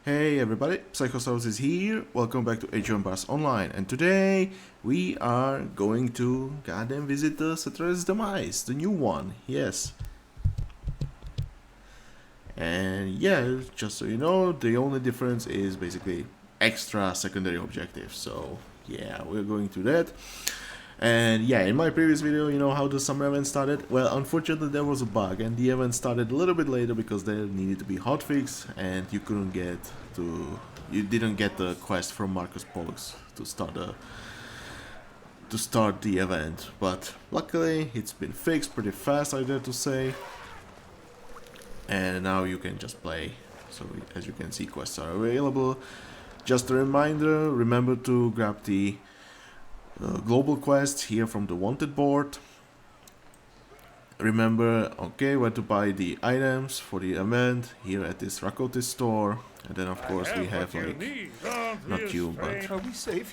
Hey everybody, Psychosaurus is here. Welcome back to Age of Empires Online, and today we are going to goddamn visit the Setredet's Demise, the new one. Yes. And yeah, just so you know, the only difference is basically extra secondary objectives. So yeah, we're going to that. And yeah, in my previous video, you know how the summer event started? Well, unfortunately there was a bug and the event started a little bit later because there needed to be hotfix and you didn't get the quest from Marcus Pollux to start the event. But luckily it's been fixed pretty fast, I dare to say. And now you can just play. So as you can see, quests are available. Just a reminder, remember to grab the global quest here from the wanted board. Remember, okay, where to buy the items for the event here at this Rakotis store. And then of course we have like, not you, but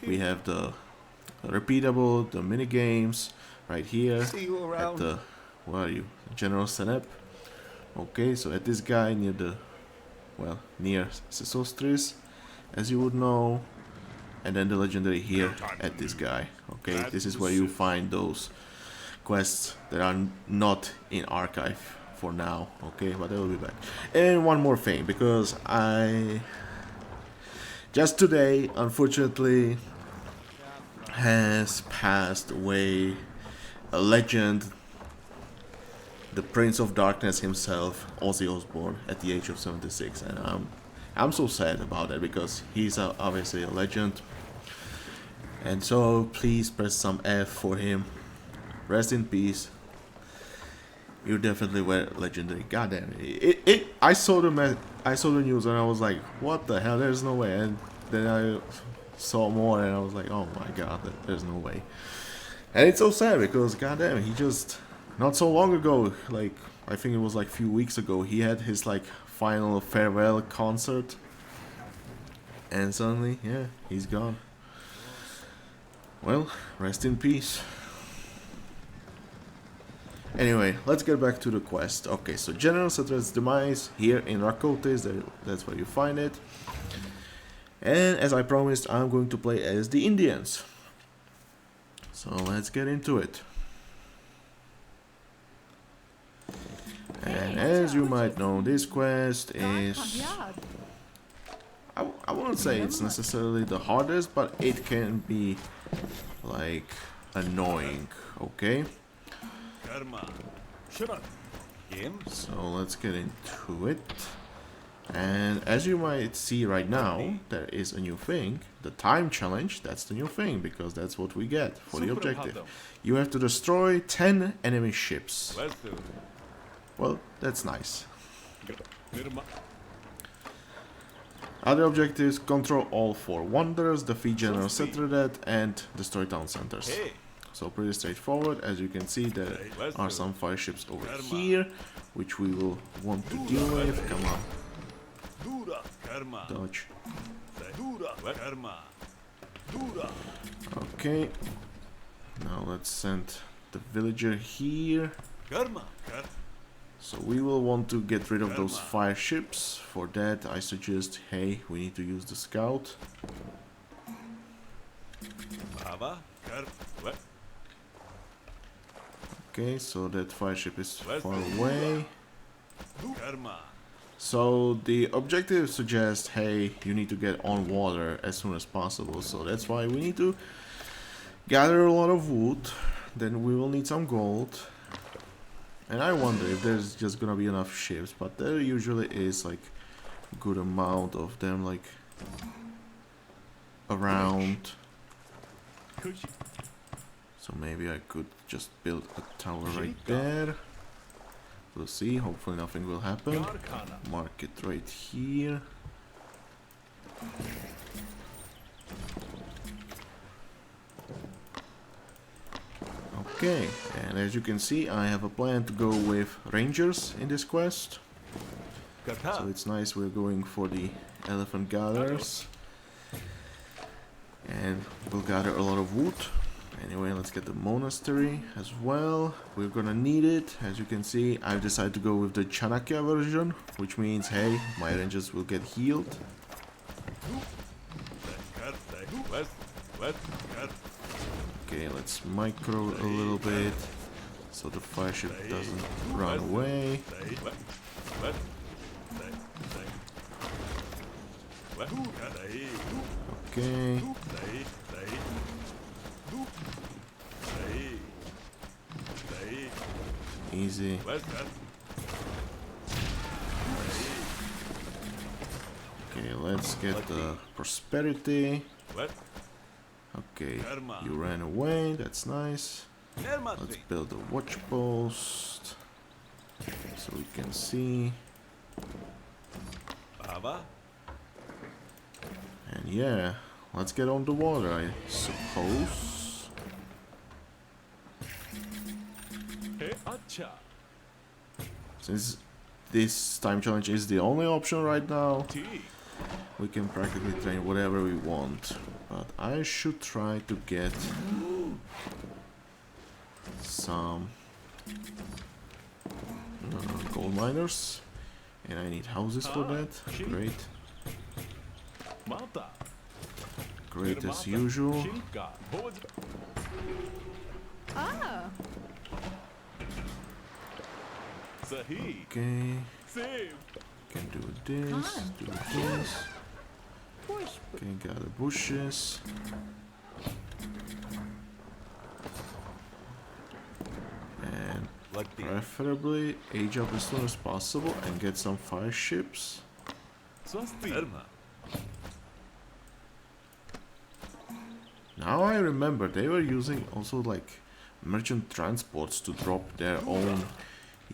we have the repeatable, the mini games right here at the, where are you, General Senep. Okay, so at this guy near the, well, near Solstice, as you would know. And then the legendary here at this guy. Okay, this is where you find those quests that are not in archive for now. Okay, but they will be back. And one more thing, because just today, unfortunately, has passed away a legend, the Prince of Darkness himself, Ozzy Osbourne, at the age of 76, and I'm so sad about that because he's obviously a legend. And so please press some F for him. Rest in peace. You definitely were legendary. God damn it! I saw the news and I was like, what the hell? There's no way. And then I saw more and I was like, oh my god, there's no way. And it's so sad because goddamn, he just not so long ago, like I think it was like a few weeks ago, he had his like final farewell concert, and suddenly, yeah, he's gone. Well, rest in peace. Anyway, let's get back to the quest. Okay, so General Setredet's Demise here in Rakotis, that's where you find it. And as I promised, I'm going to play as the Indians. So let's get into it. And as you might know, this quest is, I wouldn't say it's necessarily the hardest, but it can be like annoying, okay? So let's get into it. And as you might see right now, there is a new thing, the time challenge. That's the new thing, because that's what we get for the objective. You have to destroy 10 enemy ships. Well, that's nice. Other objectives: control all 4 wonders, defeat General Setredet, and destroy town centers. So pretty straightforward. As you can see, there are some fire ships over here, which we will want to deal with. Come on. Dodge. Okay. Now let's send the villager here. So we will want to get rid of those fire ships. For that I suggest, hey, we need to use the scout. Okay, so that fire ship is far away. So the objective suggests, hey, you need to get on water as soon as possible. So that's why we need to gather a lot of wood. Then we will need some gold. And I wonder if there's just gonna be enough ships, but there usually is like a good amount of them, like around. So maybe I could just build a tower right there. We'll see, hopefully nothing will happen. Mark it right here. Okay, and as you can see, I have a plan to go with rangers in this quest. So it's nice, we're going for the elephant gatherers. And we'll gather a lot of wood. Anyway, let's get the monastery as well. We're gonna need it. As you can see, I've decided to go with the Chanakya version, which means, hey, my rangers will get healed. Okay, let's micro a little bit so the fire ship doesn't run away. Okay. Easy. Okay, let's get the prosperity. Okay, you ran away, that's nice. Let's build a watch post so we can see. And yeah, let's get on the water, I suppose. Since this time challenge is the only option right now, we can practically train whatever we want. But I should try to get some gold miners. And I need houses for that. Great. Great as usual. Okay. Can do this, do this. Okay, got the bushes. And preferably age up as soon as possible and get some fire ships. Now I remember they were using also like merchant transports to drop their own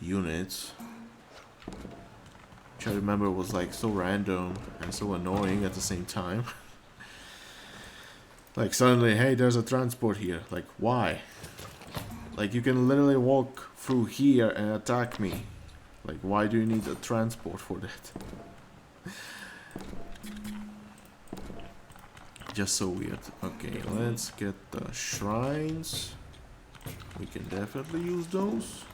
units. Which I remember was like so random and so annoying at the same time. Like suddenly, hey, there's a transport here. Like, why? Like, you can literally walk through here and attack me. Like, why do you need a transport for that? Just so weird. Okay, let's get the shrines. We can definitely use those.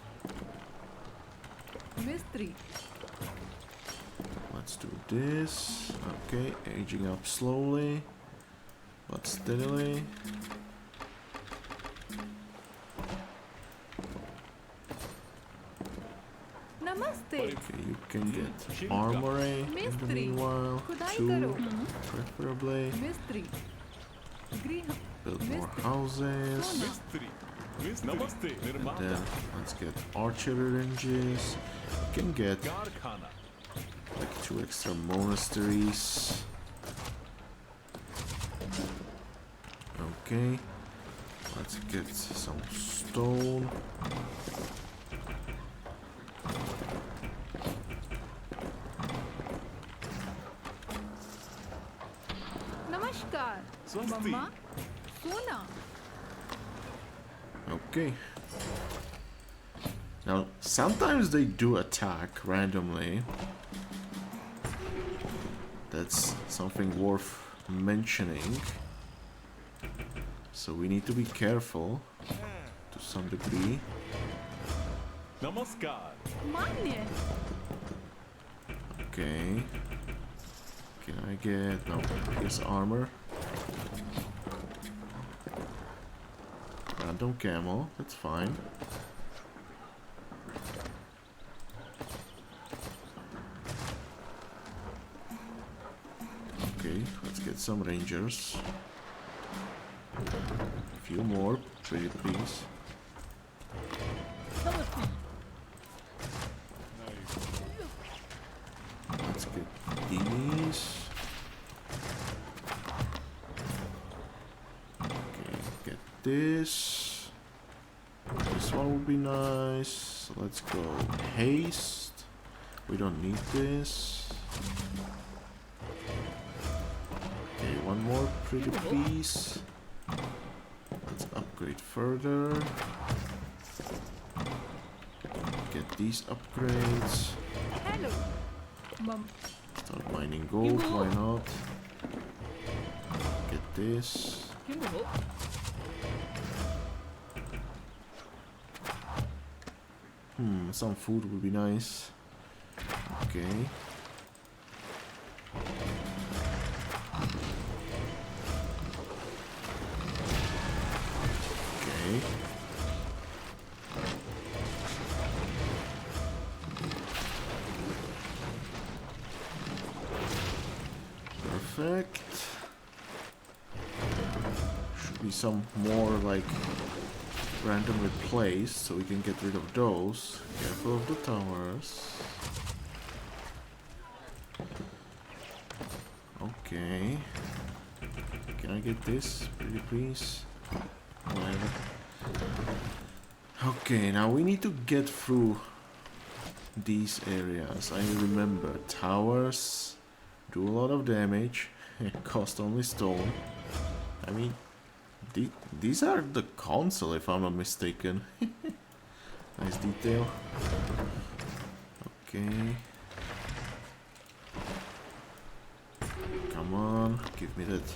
Mystery. Let's do this. Okay, aging up slowly, but steadily. Namaste. Okay, you can get armory in the meanwhile, too, preferably. Mystery. Build more houses. And then let's get archery ranges. You can get like 2 extra monasteries. Okay, let's get some stone. Namaskar. Mama. Sona. Okay. Now, sometimes they do attack randomly. That's something worth mentioning. So we need to be careful to some degree. Namaskar. Manya. Okay. Can I get... no, I guess armor. Random camel, that's fine. Okay, let's get some rangers. A few more, pretty please. Let's get these. Okay, get this. This one would be nice. Let's go haste. We don't need this. Okay, one more pretty piece. Let's upgrade further. Get these upgrades. Hello. Mom. Start mining gold, why not? Get this. Some food would be nice. Okay. Perfect. Should be some more like randomly placed so we can get rid of those. Careful of the towers. Okay. Can I get this, pretty please? Whatever. Okay, now we need to get through these areas. I remember towers do a lot of damage. Cost only stone. I mean, these are the console, if I'm not mistaken. Nice detail. Okay. Come on, give me that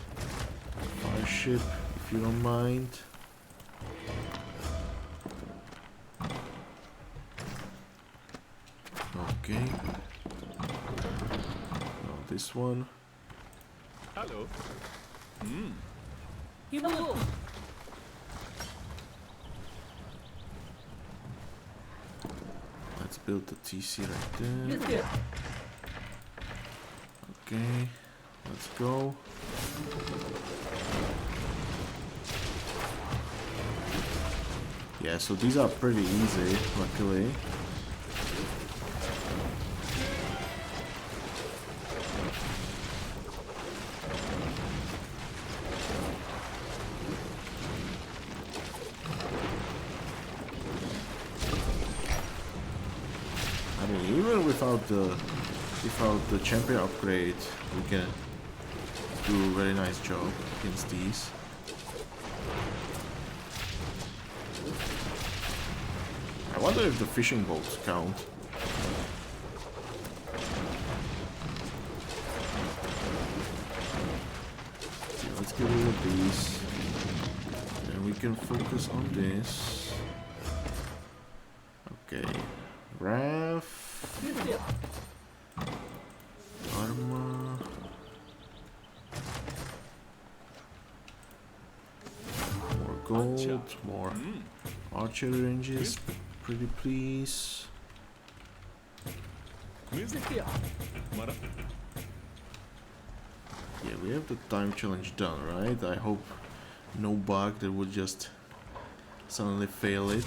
fire ship, if you don't mind. Okay. Now this one. Hello. Let's build the TC right there. Okay, let's go. Yeah, so these are pretty easy, luckily. I mean, even without the champion upgrade, we can do a very nice job against these. I wonder if the fishing boats count. Okay, let's get rid of these. And we can focus on this. Okay. Raf. Armor. More gold, more archery ranges, pretty please. Yeah. Yeah, we have the time challenge done, right? I hope no bug that would just suddenly fail it.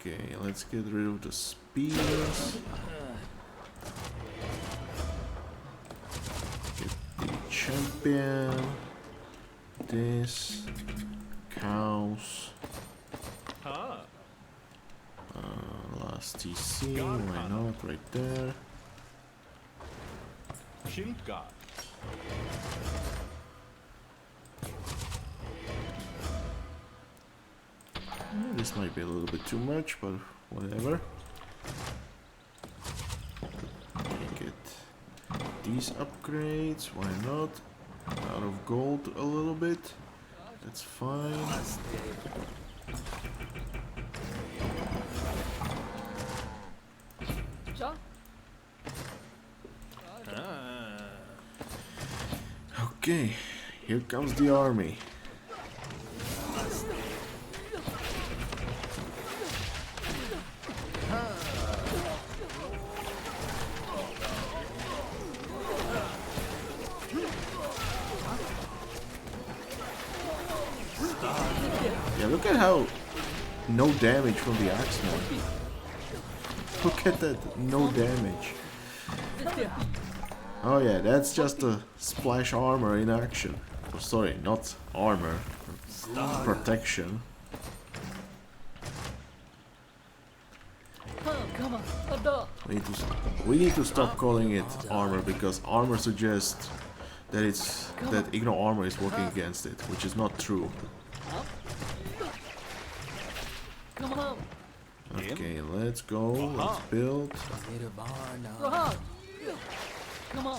Okay, let's get rid of the spears. Get the champion. This. Cows. Last TC, why not? Right there. Shilka. This might be a little bit too much, but whatever. Get these upgrades, why not? Out of gold a little bit. That's fine. Okay, here comes the army. Yeah, look at how no damage from the axeman. Look at that, no damage. Oh yeah, that's just a splash armor in action. Oh, sorry, not armor, protection. We need to stop calling it armor, because armor suggests that ignore armor is working against it, which is not true. Okay, let's go. Let's build. Come on.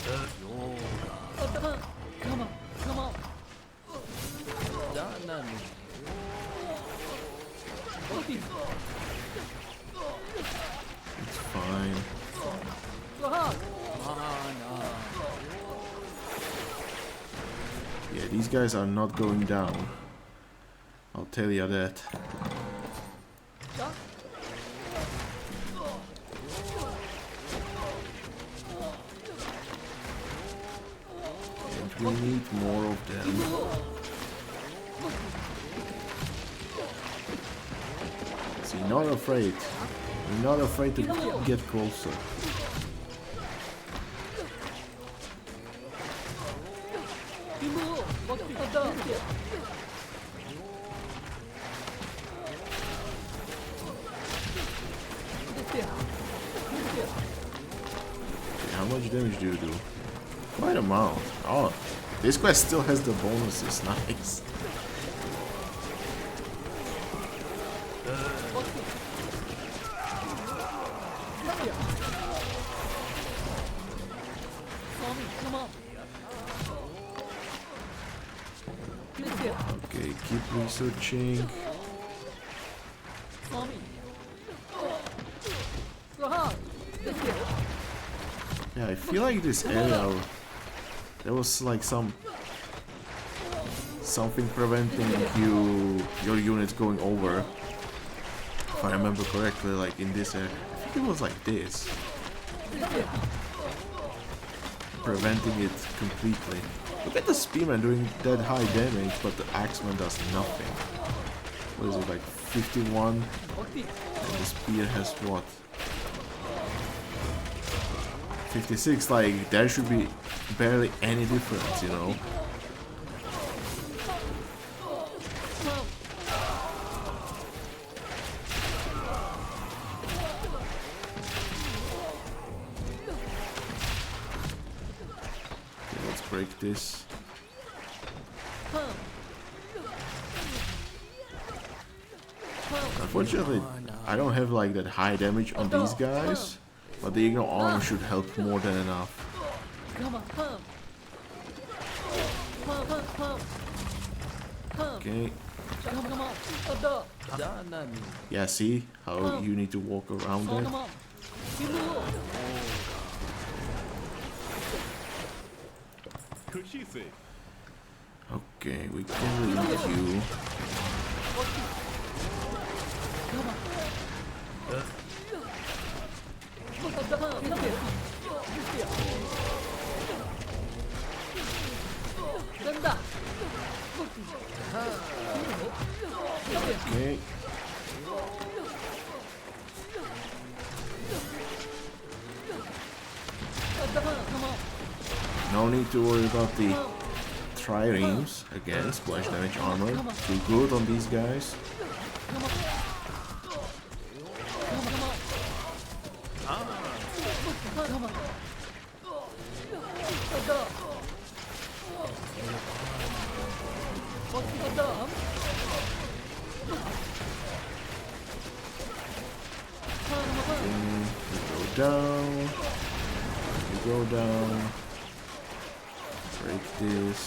It's fine. Yeah, these guys are not going down. I'll tell you that. We need more of them. See, not afraid. We're not afraid to get closer. How much damage do you do? Quite a amount. Oh, this quest still has the bonuses. Nice. Okay, keep researching. Yeah, I feel like this area, there was like something preventing your units going over. If I remember correctly, like in this area, I think it was like this, preventing it completely. Look at the spearman doing that high damage, but the axeman does nothing. What is it, like 51? And the spear has what? 56, like there should be barely any difference, you know. Okay, let's break this. Unfortunately, I don't have like that high damage on these guys. But the Igno armor should help more than enough. Okay. Yeah, see how you need to walk around it? Okay, we can leave you. Okay. No need to worry about the triremes again, splash damage armor. Too good on these guys. Down. You go down. Break this.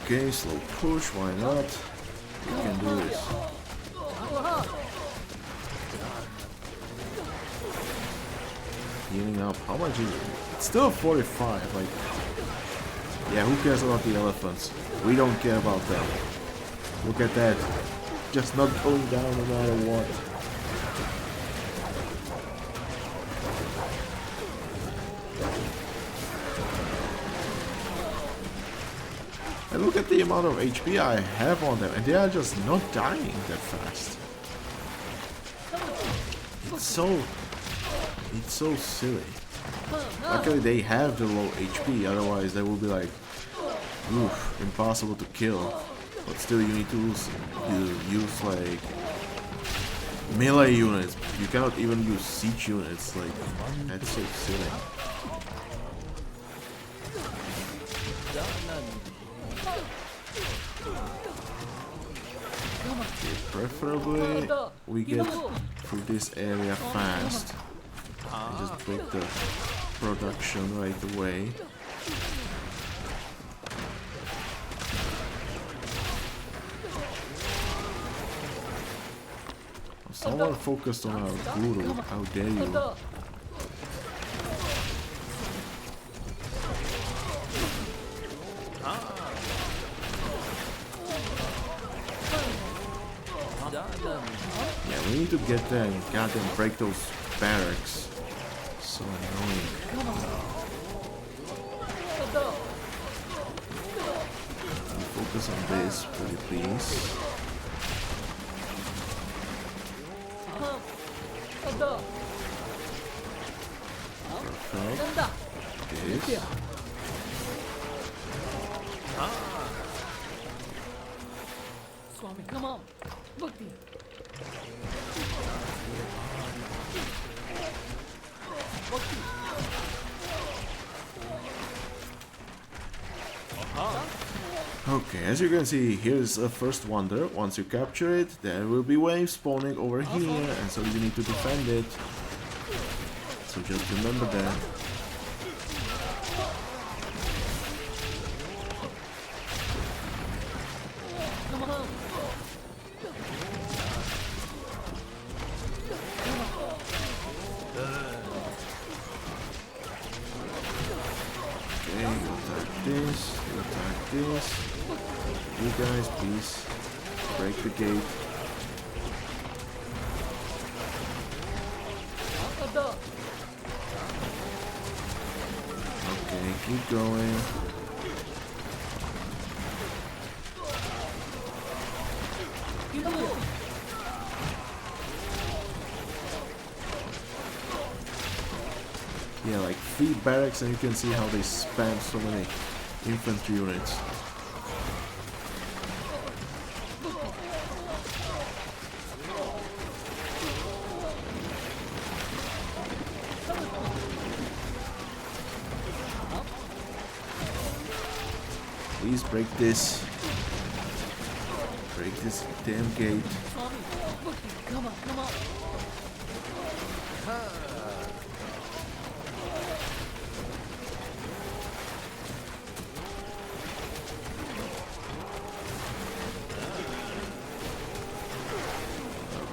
Okay, slow push, why not? We can do this. Healing up, how much is it? It's still 45, like... Yeah, who cares about the elephants? We don't care about them. Look at that. Just not going down no matter what. And look at the amount of HP I have on them, and they are just not dying that fast. It's so silly. Luckily they have the low HP, otherwise they will be like, oof, impossible to kill. But still you need to use like melee units. You cannot even use siege units, like, that's so silly. Okay, preferably we get through this area fast and just break the production right away. Someone focused on our guru. How dare you? Yeah, we need to get there and goddamn break those barracks. So annoying. Focus on this, pretty please. Perfect. This. Swami, come on. Look here. Okay, as you can see, here's a first wonder. Once you capture it, there will be waves spawning over here, and so you need to defend it. So just remember that. Okay, you attack this, you attack this. You guys, please break the gate. Okay, keep going. Yeah, like 3 barracks, and you can see how they spam so many infantry units. Please break this. Break this damn gate. Come on, come on.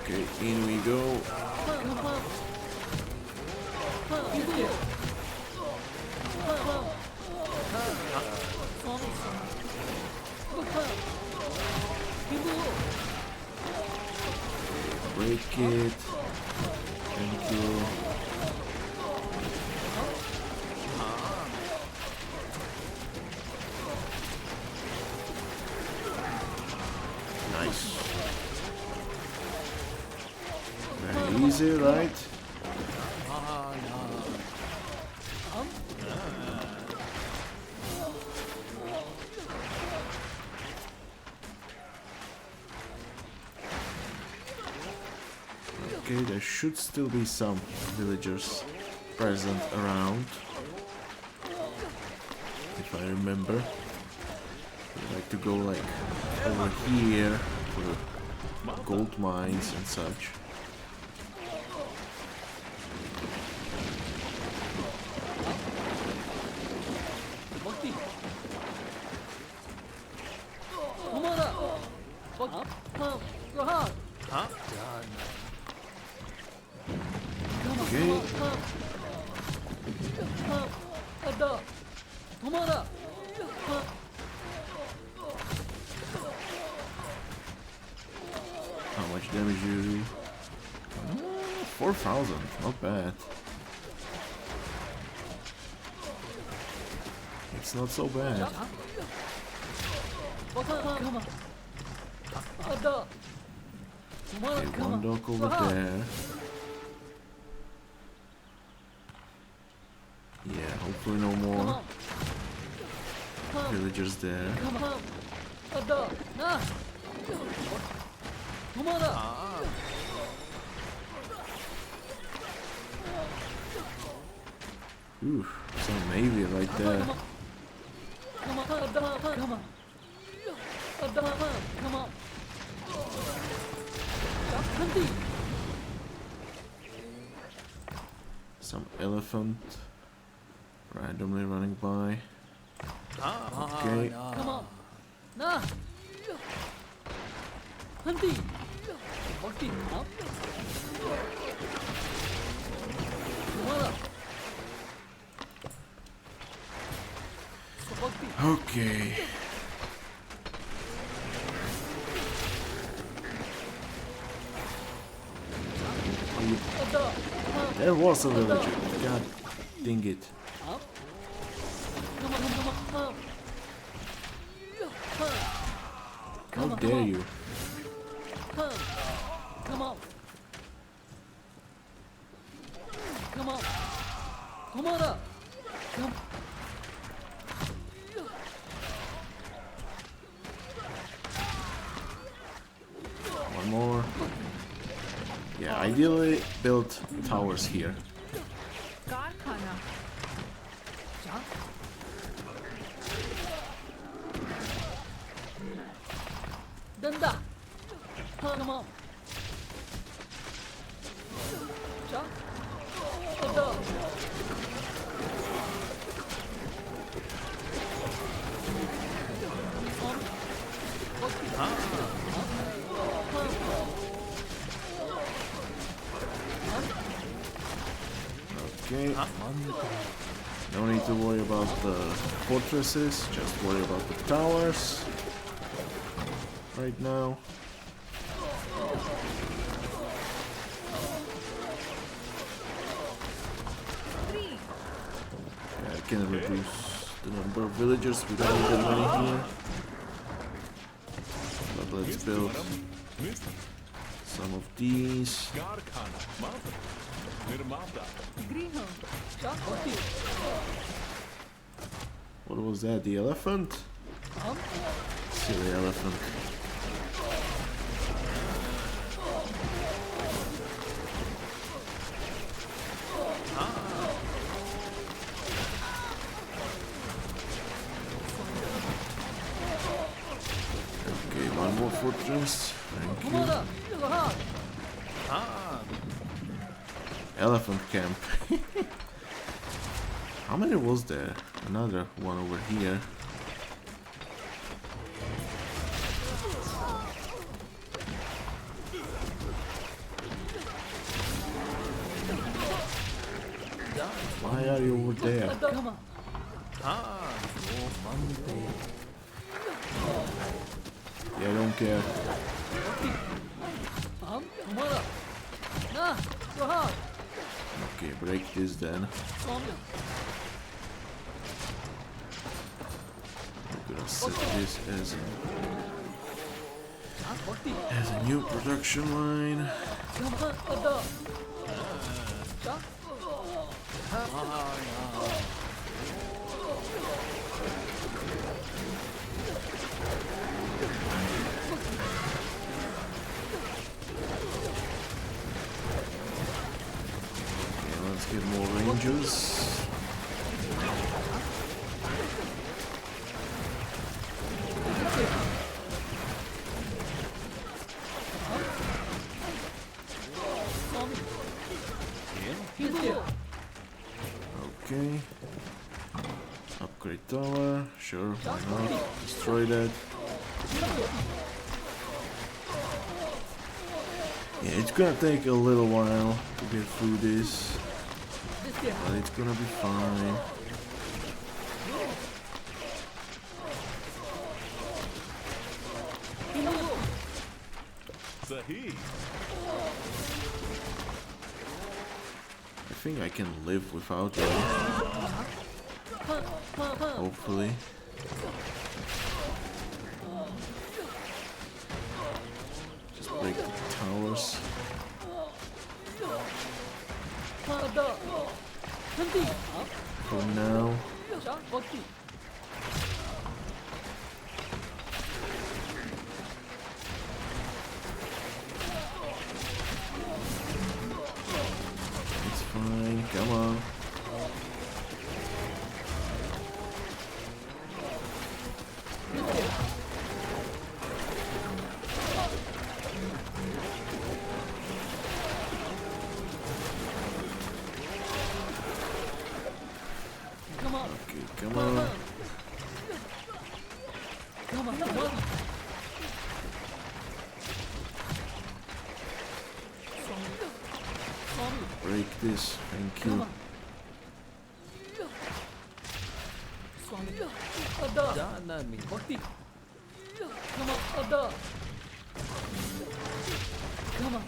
Okay, in we go. Break it. Thank you. Nice. Very easy, right? Okay, there should still be some villagers present around. If I remember. I'd like to go like over here for the gold mines and such. Okay. How much damage do you do? 4,000, not bad. It's not so bad. Okay, one dock over there. Yeah, hopefully no more villagers there. Ooh, some navy right there. Some elephant randomly running by. Okay. Bhakti, up. Mother. So Bhakti. Okay. There was a villager. God dang it. Up. Come on, up. How dare you? Come on. Come on. Come on up. Come. One more. Yeah, ideally build towers here. कारखाना Ja. Danda. Come on. Ja. Danda. Okay. No need to worry about the fortresses, just worry about the towers. Right now. three Yeah, I can reduce the number of villagers without that many here. But let's build some of these. Garkhana. Mata. Nirmata. गृह Ja. Bhakti. What was that? The elephant? Silly elephant. Okay, one more fortress. Thank Come you. on up. Go hard. Elephant camp. How many was there? Another one over here. Why are you over there? Come on. Yeah, I don't care. Come on up. Nah. Go hard. Okay, break this then. Swami. I'm gonna set this Bhakti. as a new production line. Come on. Danda. Ja. Okay, let's get more rangers. Swami. He's here. Okay. Upgrade tower. Sure, why not? Destroy that. Yeah, it's gonna take a little while to get through this, This here. but it's gonna be fine. Sahi. I think I can live without them. Hopefully. Just break the towers. Danda. Hanti. Up. For now. Ja. Bhakti. It's fine. Come on. Come on. Okay, come on. Come on. Come on. this. Thank Come you. on. Swami. Ada. Janami. Bhakti. Come on. Ada. Come on.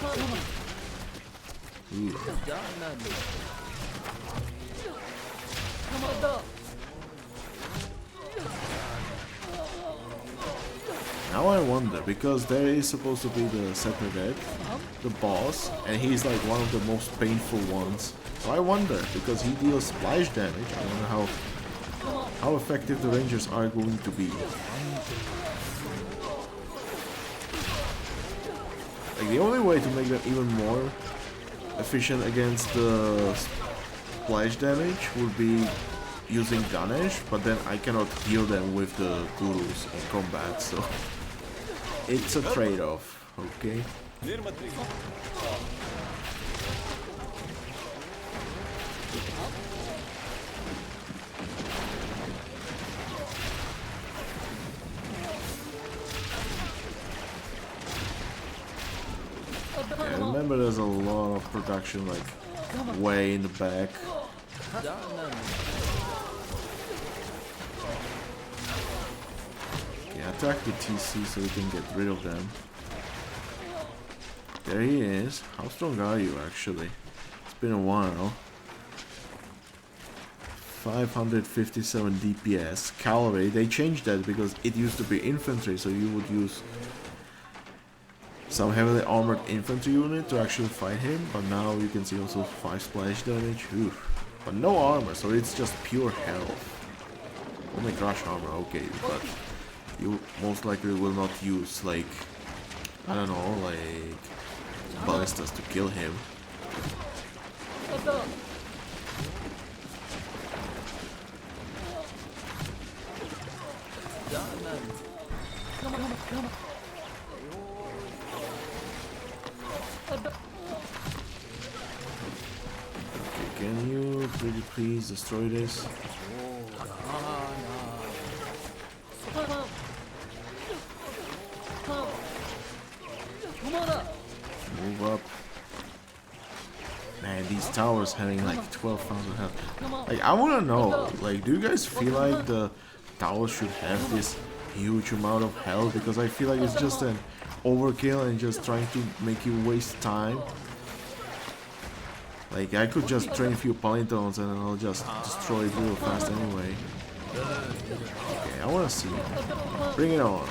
Come on. Ooh. Janami. Come on. Ada. Now I wonder, because there is supposed to be the Setredet, the boss, and he's like one of the most painful ones. So I wonder, because he deals splash damage, I wonder how effective the Rangers are going to be. Like, the only way to make them even more efficient against the splash damage would be using Ganesh, but then I cannot heal them with the gurus in combat, so it's a trade-off, okay? Nirmatri. Yeah, remember there's a lot of production like way in the back. Okay, attack the TC so we can get rid of them. There he is. How strong are you actually? It's been a while. 557 DPS. Cavalry, they changed that because it used to be infantry, so you would use some heavily armored infantry unit to actually fight him, but now you can see also 5 splash damage. Oof. But no armor, so it's just pure health. Only crush armor, okay, but you most likely will not use like, I don't know, like ballistas to kill him. Okay, can you pretty please destroy this? Move up. Man, these towers having like 12,000 health. Like, I wanna know, like, do you guys feel like the towers should have this huge amount of health? Because I feel like it's just an overkill and just trying to make you waste time. Like, I could just train a few polytons and I'll just destroy it real fast anyway. Okay, I wanna see it. Bring it on.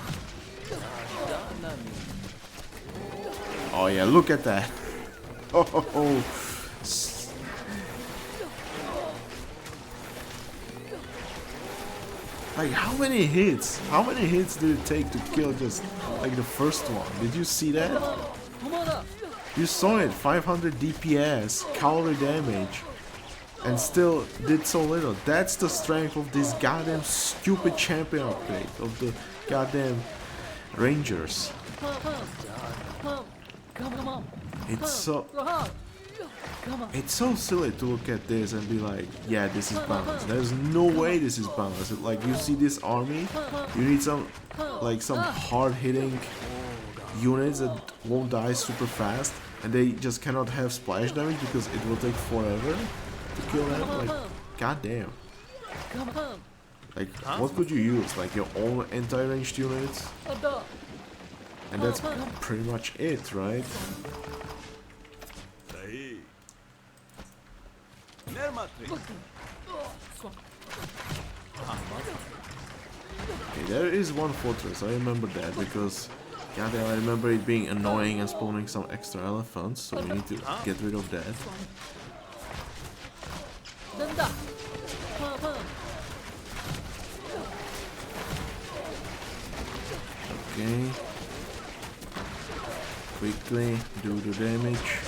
Oh yeah, look at that. Oh. Like, how many hits? How many hits did it take to kill just like the first one? Did you see that? You saw it, 500 DPS, cavalry damage, and still did so little. That's the strength of this goddamn stupid champion upgrade of the goddamn Rangers. It's so silly to look at this and be like, yeah, this is balanced. There's no way this is balanced. Like, you see this army, you need some hard-hitting units that won't die super fast, and they just cannot have splash damage because it will take forever to kill them. Like, goddamn. Like, what could you use? Like, your own anti-ranged units? And that's pretty much it, right? Okay, there is one fortress, I remember that, because goddamn, I remember it being annoying and spawning some extra elephants, so we need to get rid of that. Okay. Quickly do the damage.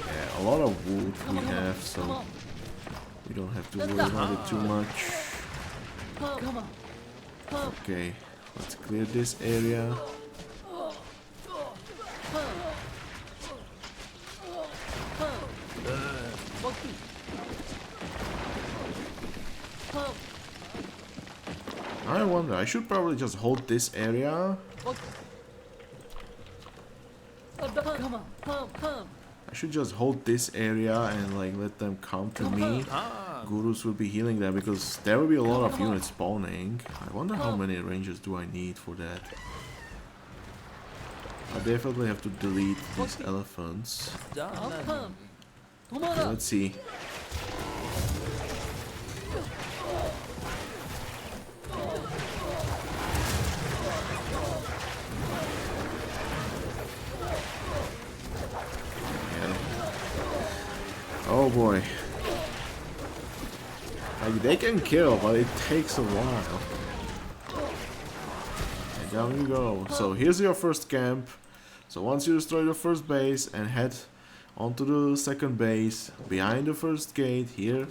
Yeah, a lot of wood we have, so we don't have to worry about it too much. Okay, let's clear this area. I I wonder, I should probably just hold this area. Come on, come. I should just hold this area and like let them come to me. Gurus will be healing them because there will be a lot of units spawning. I wonder how many rangers do I need for that. I definitely have to delete these elephants. Okay, let's see. Oh boy. Like they can kill, but it takes a while. And down you go. So here's your first camp. So once you destroy the first base and head onto the second base, behind the first gate here,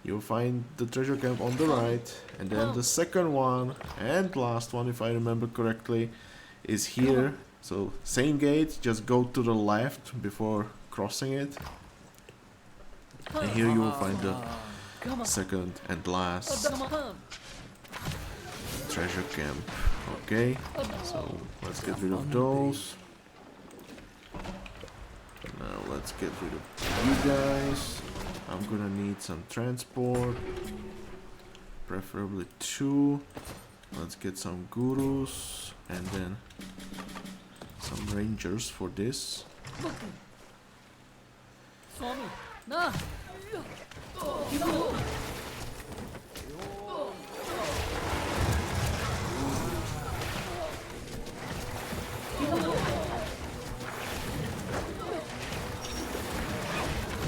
you'll find the treasure camp on the right. And then the second one and last one, if I remember correctly, is here. So same gate, just go to the left before crossing it. And here you will find the second and last treasure camp. Okay, so let's get rid of those. Now let's get rid of you guys. I'm gonna need some transport, preferably 2. Let's get some gurus and then some rangers for this.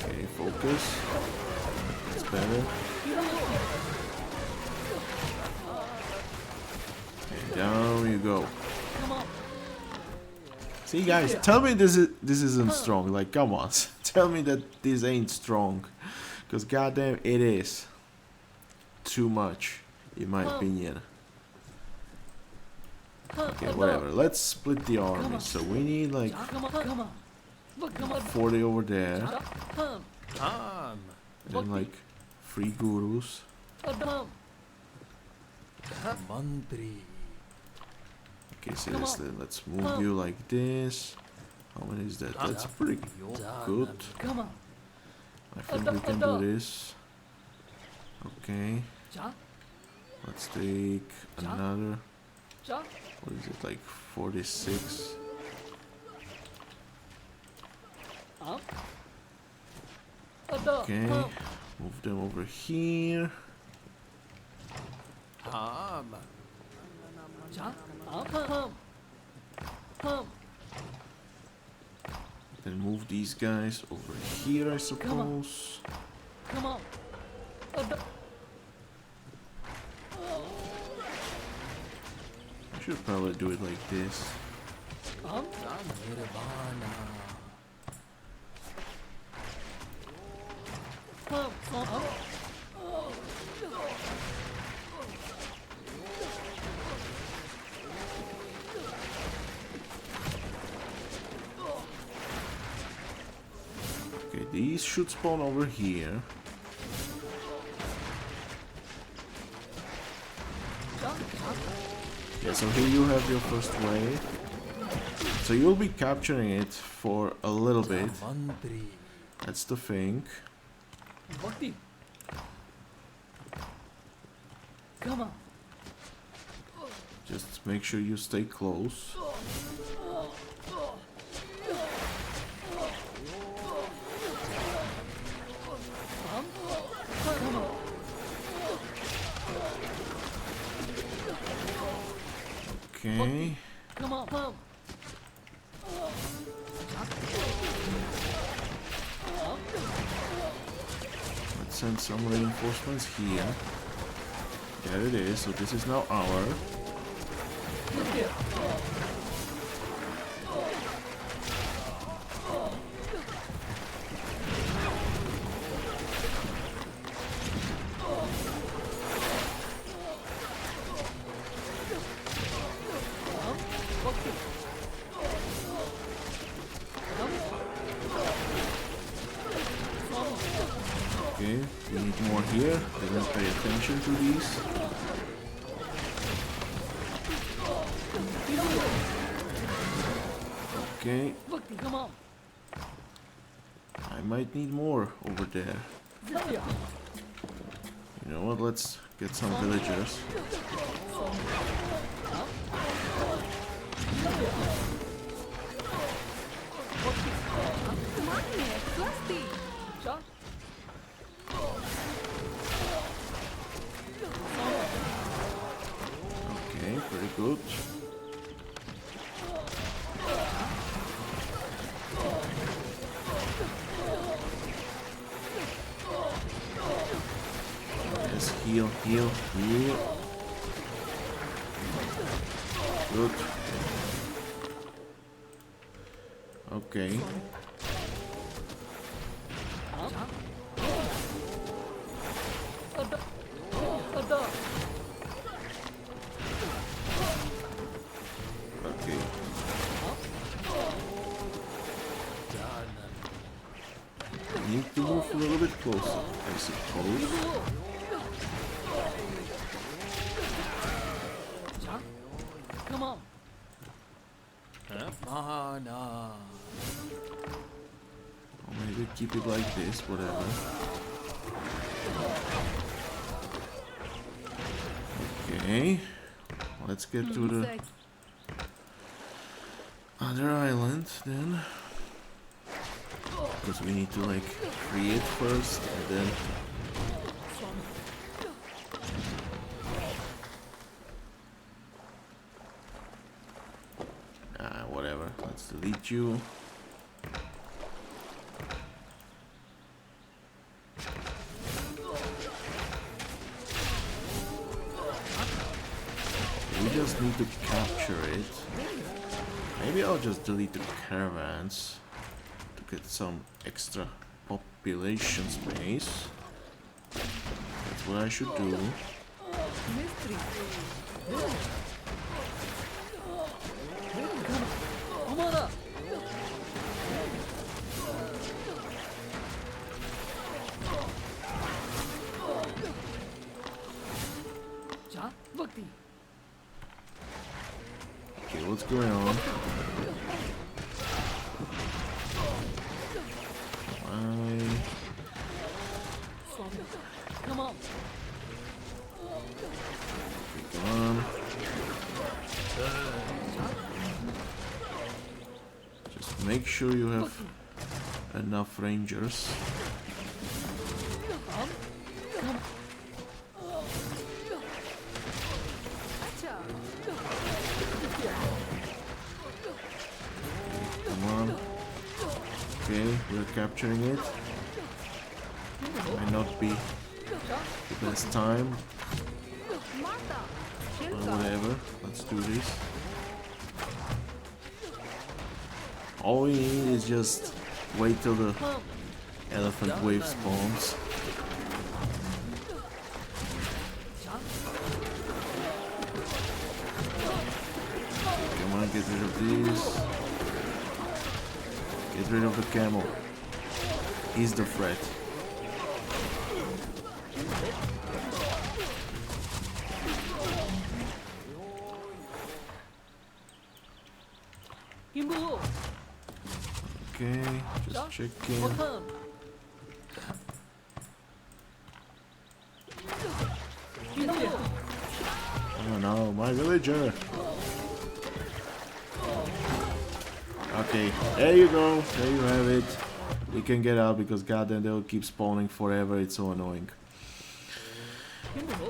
Okay, focus. That's better. Okay, down you go. See guys, tell me this isn't strong. Like, come on, tell me that this ain't strong, because goddamn it is too much, in my opinion. Okay, whatever. Let's split the army. So we need like 40 over there, and then like 3 gurus. Okay, seriously, let's move you like this. How many is that? That's pretty good. I think we can do this. Okay. Let's take another. What is it, like 46? Okay. Move them over here. Then move these guys over here, I suppose. I should probably do it like this. Okay, these should spawn over here. Yeah, so here you have your first wave. So you'll be capturing it for a little bit. That's the thing. Just make sure you stay close. Okay. Let's send some reinforcements here. There it is. So this is now our. Okay, we need more here. They don't pay attention to these. Okay, Bhakti, come on. I might need more over there. Yeah. You know what, let's get some villagers. Mine, Celeste. Cha. Okay, very good. Yes, heal, heal, heal. Good. Okay. Ada. Ada. Okay. Need to move a little bit closer, I suppose. Cha. Come on. Mahana. Or maybe keep it like this, whatever. Okay. Let's get to the Sec. other island then. Because we need to like free it first and then whatever. Let's delete you. We just need to capture it. Maybe I'll just delete the caravans to get some extra population space. That's what I should do. Mystery. Amara. Cha. Bhakti. Okay, what's going on? Why? Come on. Come on. Just make sure you have enough rangers. Acha. Come on. Okay, we're capturing it. Might not be the best time, Martha. or Shilka. whatever. Let's do this. All we need is just wait till the elephant wave spawns. Come on, get rid of these. Get rid of the camel. He's the threat. Kimbo. Okay, just checking. Makan. Kimbo. Oh no, my villager! Okay, there you go, there you have it. We can get out because goddamn they'll keep spawning forever, it's so annoying.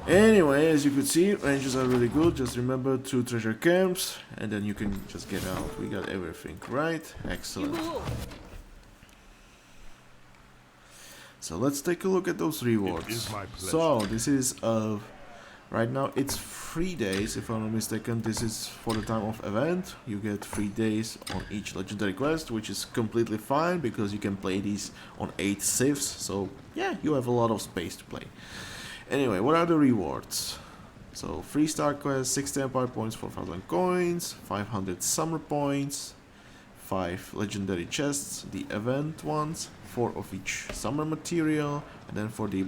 Anyway, as you could see, ranges are really good. Just remember 2 treasure camps and then you can just get out. We got everything, right? Excellent. Kimbo. So let's take a look at those rewards. is my pleasure. So this is right now it's 3 days if I'm not mistaken. This is for the time of event. You get 3 days on each legendary quest, which is completely fine because you can play these on 8 civs. So yeah, you have a lot of space to play. Anyway, what are the rewards? So 3 star quest, 60 empire points, 4,000 coins, 500 summer points, 5 legendary chests, the event ones, 4 of each summer material, and then for the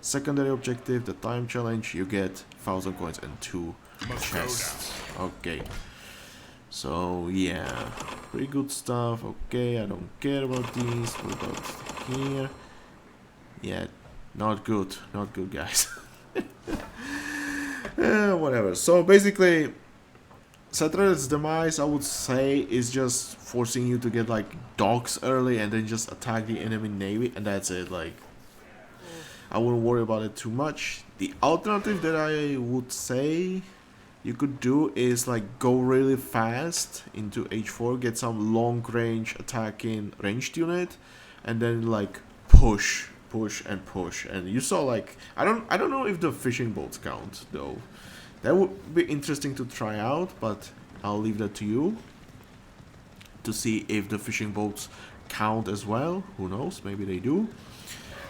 secondary objective, the time challenge, you get 1,000 coins and 2 chests. Okay. So yeah, pretty good stuff. Okay, I don't care about these. What about here? Yeah, not good, not good, guys. Whatever. So basically, Setredet's Demise, I would say, is just forcing you to get like docks early and then just attack the enemy navy, and that's it. Like, I wouldn't worry about it too much. The alternative that I would say you could do is like go really fast into H4, get some long range attacking ranged unit, and then like push, and you saw like I don't know if the fishing boats count though. That would be interesting to try out, but I'll leave that to you to see if the fishing boats count as well. Who knows? Maybe they do.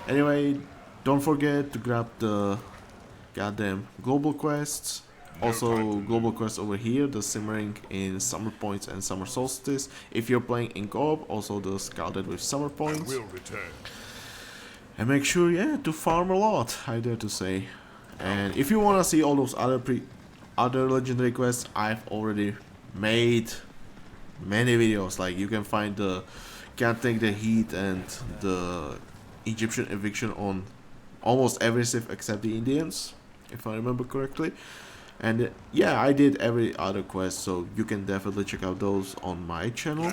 Anyway, don't forget to grab the goddamn global quests. Also, global quests over here, the simmering in summer points and summer solstice. If you're playing in co-op, also the scalded with summer points. And make sure, yeah, to farm a lot, I dare to say. And if you wanna see all those other legendary quests, I've already made many videos. Like you can find the Can't Take the Heat and the Egyptian Eviction on almost every civ except the Indians, if I remember correctly. And yeah, I did every other quest, so you can definitely check out those on my channel.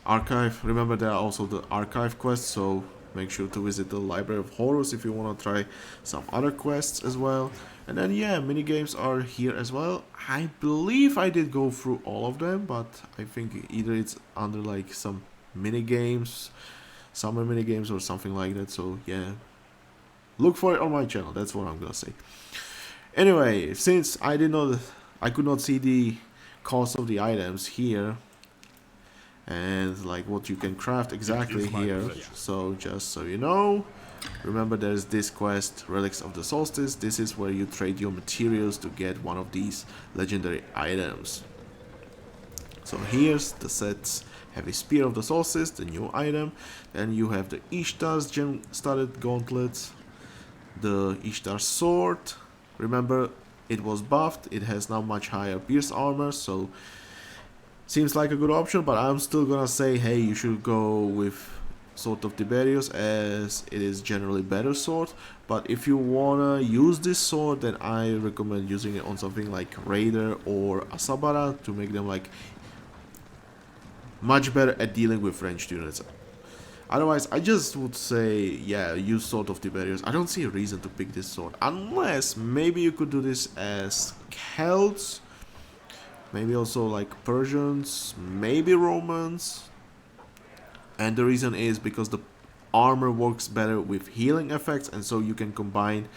Archive, remember there are also the archive quests, so make sure to visit the Library of Horrors if you want to try some other quests as well. And then yeah, minigames are here as well. I believe I did go through all of them, but I think either it's under like some minigames, summer minigames or something like that, so yeah. Look for it on my channel, that's what I'm gonna say. Anyway, since I could not see the cost of the items here, and like what you can craft exactly here, so just so you know, remember there's this quest, Relics of the Solstice. This is where you trade your materials to get one of these legendary items. So here's the sets. Heavy Spear of the Solstice, the new item. Then you have the Ishtar's gem-studded gauntlets, the Ishtar sword. Remember, it was buffed, it has now much higher pierce armor, so seems like a good option, but I'm still gonna say, hey, you should go with Sword of Tiberius, as it is generally better sword. But if you wanna use this sword, then I recommend using it on something like Raider or Asabara to make them like much better at dealing with ranged units. Otherwise, I just would say, yeah, use Sword of Tiberius. I don't see a reason to pick this sword, unless maybe you could do this as Celts, maybe also like Persians, maybe Romans. And the reason is because the armor works better with healing effects, and so you can combine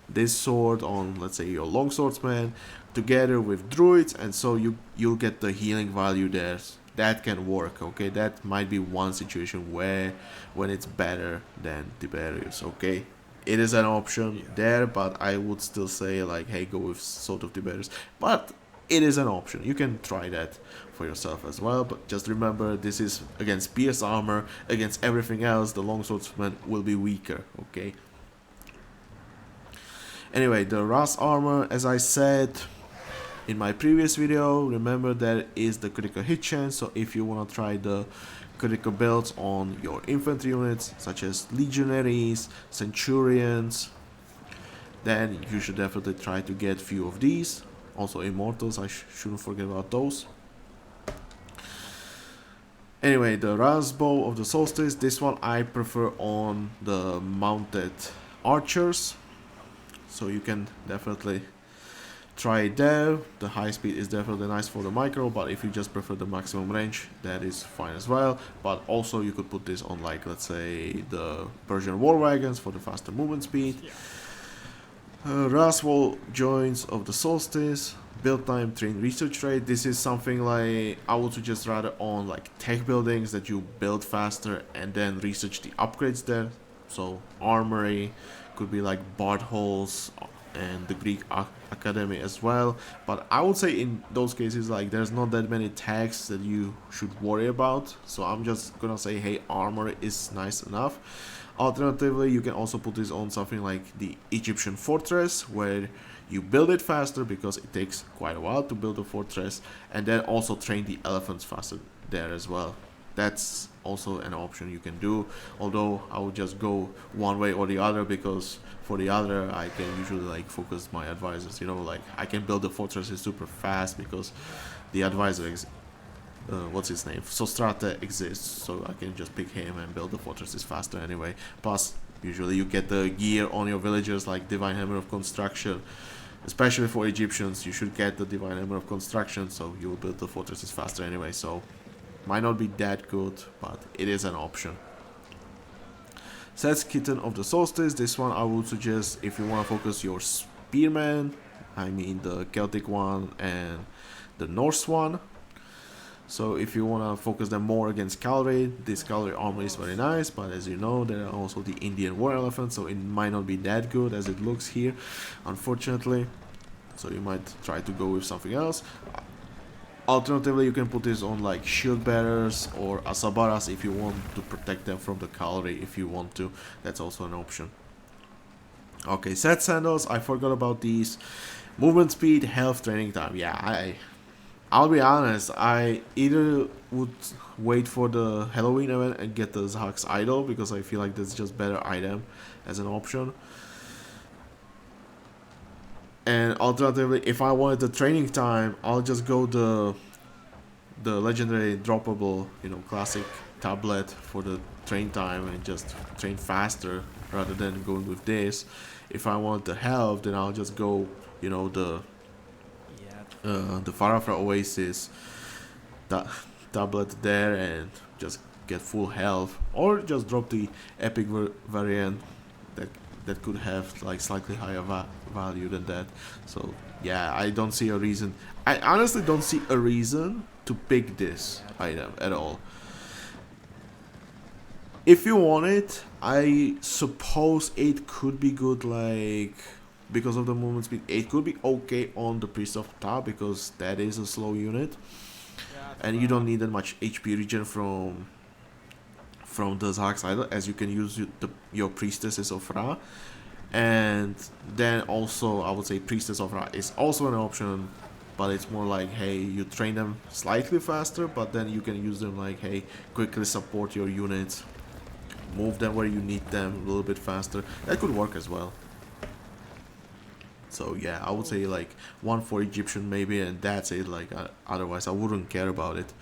this sword on, let's say, your longswordsman together with druids, and so you'll get the healing value there. That can work, okay? That might be one situation when it's better than Tiberius, okay? It is an option there, but I would still say like, hey, go with Sword of Tiberius. But it is an option. You can try that for yourself as well, but just remember, this is against pierce armor. Against everything else, the longswordsman will be weaker, okay? Anyway, the Ras armor, as I said in my previous video, remember there is the critical hit chance, so if you want to try the critical builds on your infantry units, such as legionaries, centurions, then you should definitely try to get few of these. Also immortals, I shouldn't forget about those. Anyway, the Ras bow of the Solstice, this one I prefer on the mounted archers, so you can definitely try it there. The high speed is definitely nice for the micro, but if you just prefer the maximum range, that is fine as well. But also you could put this on, like, let's say the Persian war wagons for the faster movement speed. Ras wall joints of the Solstice, build time, train research rate. This is something like I would suggest rather on like tech buildings that you build faster and then research the upgrades there. So armory could be like bard holes, and the Greek Academy as well. But I would say in those cases, like, there's not that many tags that you should worry about. So I'm just gonna say, hey, armor is nice enough. Alternatively, you can also put this on something like the Egyptian fortress, where you build it faster because it takes quite a while to build a fortress, and then also train the elephants faster there as well. That's also an option you can do, although I would just go one way or the other, because for the other I can usually like focus my advisors, you know, like I can build the fortresses super fast because the advisor what's his name, Setredet exists, so I can just pick him and build the fortresses faster anyway. Plus usually you get the gear on your villagers, like Divine Hammer of Construction. Especially for Egyptians, you should get the Divine Hammer of Construction, so you will build the fortresses faster anyway. So might not be that good, but it is an option. Set's Kitten of the Solstice. This one I would suggest if you want to focus your spearmen, I mean the Celtic one and the Norse one. So if you want to focus them more against cavalry, this cavalry armor is very nice, but as you know, there are also the Indian war elephants, so it might not be that good as it looks here, unfortunately. So you might try to go with something else. Alternatively, you can put this on like shield bearers or asabaras if you want to protect them from the cavalry. If you want to, that's also an option. Okay, set sandals. I forgot about these. Movement speed, health, training time. Yeah, I'll be honest. I either would wait for the Halloween event and get the Zahak's idol, because I feel like that's just better item as an option. And alternatively, if I wanted the training time, I'll just go the legendary droppable, you know, classic tablet for the train time and just train faster rather than going with this. If I want the health, then I'll just go, you know, the Farafra Oasis tablet there and just get full health, or just drop the epic variant that could have like slightly higher value than that. So yeah, I don't see a reason. I honestly don't see a reason to pick this item at all. If you want it, I suppose it could be good, like, because of the movement speed. It could be okay on the Priest of Ta, because that is a slow unit, and you don't need that much HP regen from the Zahak's Idol, as you can use your Priestesses of Ra. And then also I would say Priestess of Ra is also an option, but it's more like, hey, you train them slightly faster, but then you can use them like, hey, quickly support your units, move them where you need them a little bit faster. That could work as well. So yeah, I would say like one for Egyptian maybe, and that's it. Like otherwise I wouldn't care about it.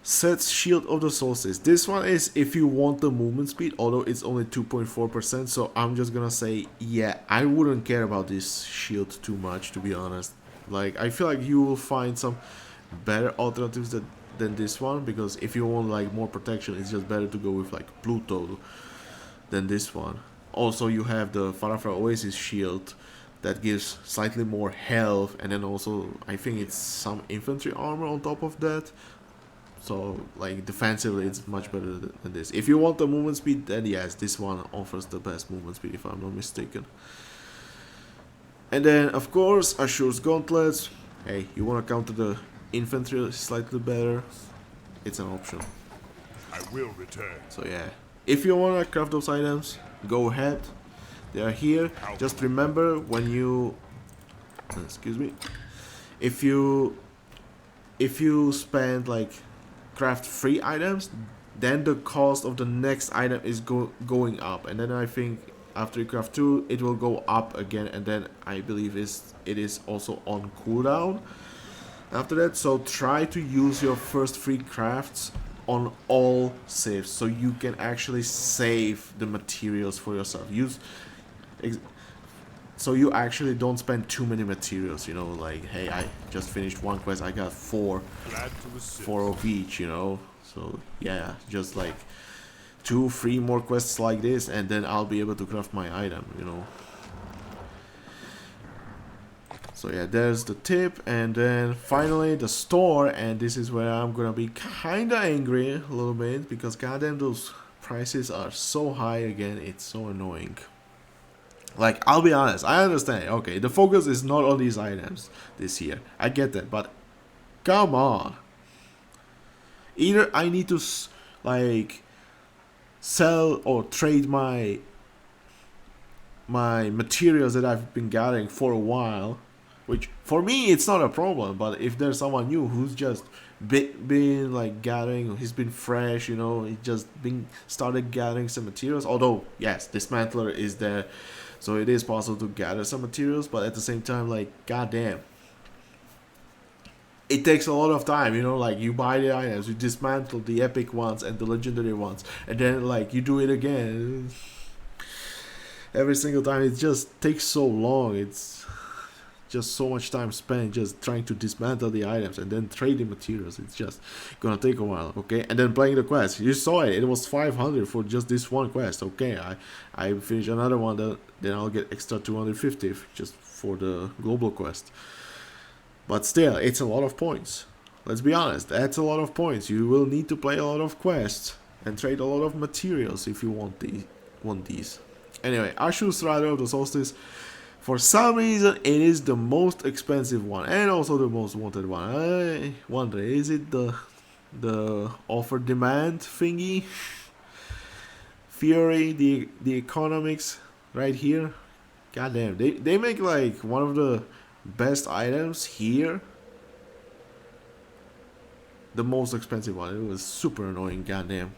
Set's Shield of the Solstice. This one is if you want the movement speed, although it's only 2.4%, so I'm just gonna say, yeah, I wouldn't care about this shield too much, to be honest. Like, I feel like you will find some better alternatives than this one, because if you want like more protection, it's just better to go with like Pluto than this one. Also, you have the Farafra Oasis shield that gives slightly more health, and then also I think it's some infantry armor on top of that. So like defensively it's much better than this. If you want the movement speed, then yes, this one offers the best movement speed if I'm not mistaken. And then of course Assure's Gauntlets. Hey, you want to counter the infantry slightly better, it's an option. I will return. So yeah, if you want to craft those items, go ahead. They are here. Just remember, when you if you spend like craft 3 items, then the cost of the next item is going up, and then I think after you craft 2 it will go up again, and then I believe it is also on cooldown after that. So try to use your first 3 crafts on all saves, so you can actually save the materials for yourself. So you actually don't spend too many materials, you know, like, hey, I just finished one quest, I got 4 of each, you know. So yeah, just like 2-3 more quests like this, and then I'll be able to craft my item, you know. So yeah, there's the tip. And then finally the store, and this is where I'm gonna be kinda angry a little bit, because goddamn those prices are so high again, it's so annoying. Like, I'll be honest, I understand. Okay, the focus is not on these items this year. I get that, but come on. Either I need to like sell or trade my materials that I've been gathering for a while, which for me it's not a problem. But if there's someone new who's just been like gathering, he's been fresh, you know, he just been started gathering some materials. Although yes, dismantler is there, so it is possible to gather some materials. But at the same time, like, goddamn, it takes a lot of time, you know, like you buy the items, you dismantle the epic ones and the legendary ones, and then like you do it again. Every single time, it just takes so long. It's just so much time spent just trying to dismantle the items and then trading materials. It's just gonna take a while, okay? And then playing the quest. You saw it. It was 500 for just this one quest, okay? I finish another one, then I'll get extra 250 just for the global quest. But still, it's a lot of points. Let's be honest, that's a lot of points. You will need to play a lot of quests and trade a lot of materials if you want these. Anyway, Setredet of the Solstice. For some reason, it is the most expensive one and also the most wanted one. I wonder, is it the offer demand thingy? Fury, the economics right here. Goddamn, they make like one of the best items here. The most expensive one. It was super annoying. Goddamn.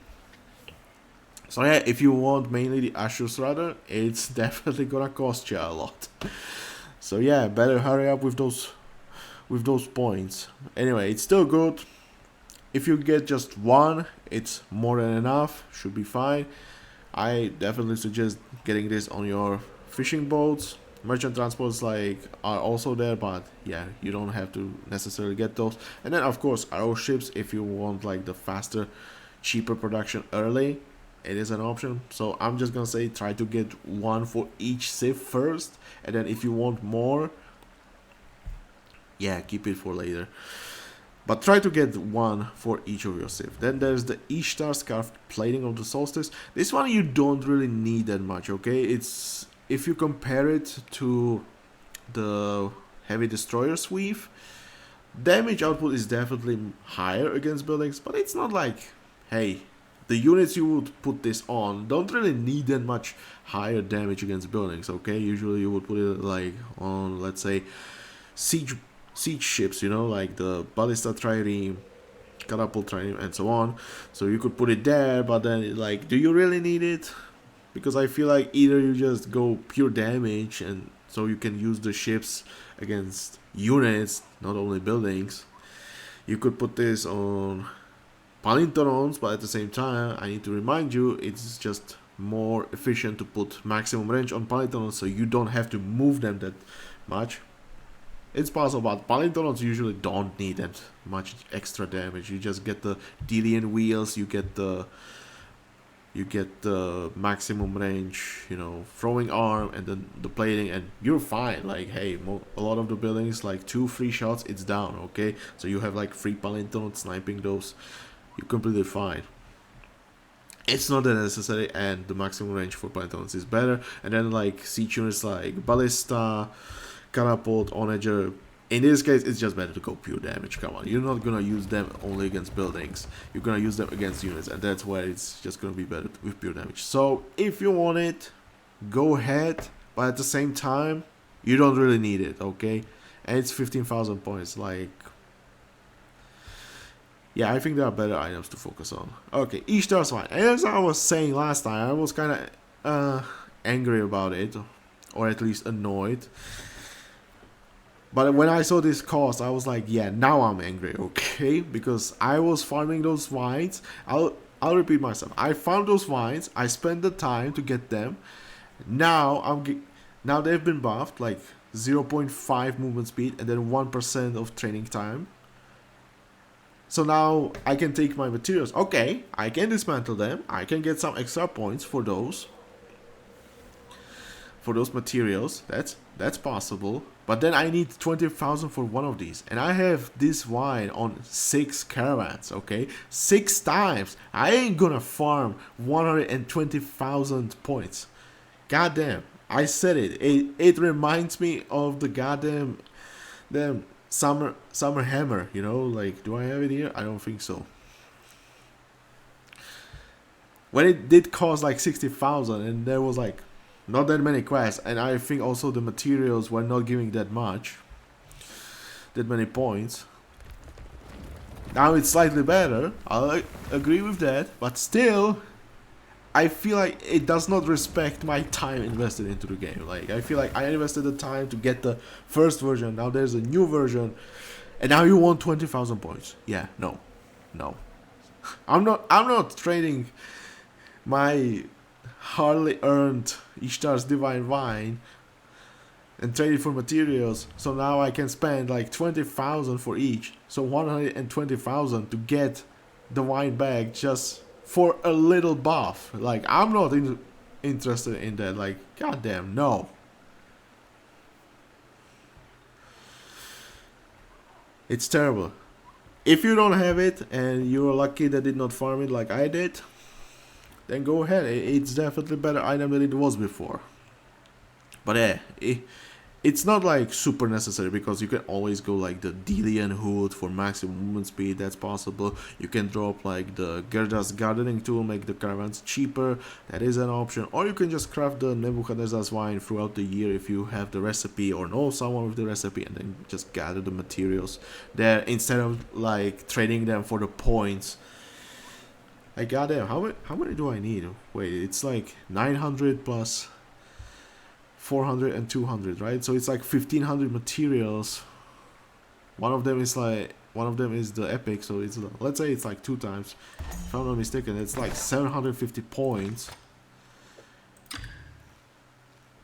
So yeah, if you want mainly the Setredet, it's definitely gonna cost you a lot. So yeah, better hurry up with those points. Anyway, it's still good. If you get just one, it's more than enough. Should be fine. I definitely suggest getting this on your fishing boats. Merchant transports like are also there, but yeah, you don't have to necessarily get those. And then of course arrow ships if you want like the faster, cheaper production early. It is an option. So I'm just gonna say try to get one for each civ first, and then if you want more, yeah, keep it for later. But try to get one for each of your civ. Then there's the Ishtar Scarf Plating of the Solstice. This one you don't really need that much, okay? It's if you compare it to the Heavy Destroyer Sweep, damage output is definitely higher against buildings, but it's not like, hey, the units you would put this on don't really need that much higher damage against buildings, okay? Usually you would put it like on, let's say, siege ships, you know, like the Ballista Trireme, Catapult Trireme, and so on. So you could put it there, but then, like, do you really need it? Because I feel like either you just go pure damage, and so you can use the ships against units, not only buildings. You could put this on Palintorons, but at the same time, I need to remind you, it's just more efficient to put maximum range on Palintorons, so you don't have to move them that much. It's possible, but Palintorons usually don't need that much extra damage. You just get the Delian wheels, you get the maximum range, you know, throwing arm, and then the plating, and you're fine. Like, hey, a lot of the buildings, like 2 free shots, it's down, okay? So you have like 3 Palintorons sniping those. You're completely fine. It's not that necessary, and the maximum range for Palintorons is better. And then like siege units like Ballista, Catapult, Onager. In this case, it's just better to go pure damage. Come on, you're not gonna use them only against buildings. You're gonna use them against units, and that's why it's just gonna be better with pure damage. So if you want it, go ahead. But at the same time, you don't really need it, okay? And it's 15,000 points. Like, yeah, I think there are better items to focus on. Okay, Ishtar's fine. As I was saying last time, I was kind of angry about it, or at least annoyed. But when I saw this cost, I was like, yeah, now I'm angry, okay? Because I was farming those vines. I'll repeat myself. I found those vines. I spent the time to get them. Now now they've been buffed, like 0.5 movement speed and then 1% of training time. So now I can take my materials. Okay, I can dismantle them. I can get some extra points for those. For those materials. That's possible. But then I need 20,000 for one of these. And I have this wine on 6 caravans, okay? 6 times. I ain't gonna farm 120,000 points. God damn. I said it. It reminds me of the goddamn summer hammer. You know, like, do I have it here? I don't think so. When it did cost like 60,000, and there was like not that many quests, and I think also the materials were not giving that many points. Now it's slightly better. I agree with that, but still, I feel like it does not respect my time invested into the game. Like, I feel like I invested the time to get the first version. Now there's a new version, and now you want 20,000 points. Yeah, no. I'm not trading my hardly earned Ishtar's Divine Wine and trade it for materials, so now I can spend like 20,000 for each, so 120,000 to get the wine bag just for a little buff. Like, I'm not interested in that. Like, goddamn, no. It's terrible. If you don't have it and you're lucky that did not farm it like I did, then go ahead. It's definitely a better item than it was before. But yeah, it's not like super necessary, because you can always go like the Delian Hood for maximum movement speed. That's possible. You can drop like the Gerda's gardening tool, make the caravans cheaper. That is an option. Or you can just craft the Nebuchadnezzar's wine throughout the year if you have the recipe or know someone with the recipe, and then just gather the materials there instead of like trading them for the points. Like, goddamn, how many do I need? Wait, it's like 900 plus 400 and 200, right? So it's like 1500 materials. One of them is the epic, so it's, let's say it's like 2 times. If I'm not mistaken, it's like 750 points.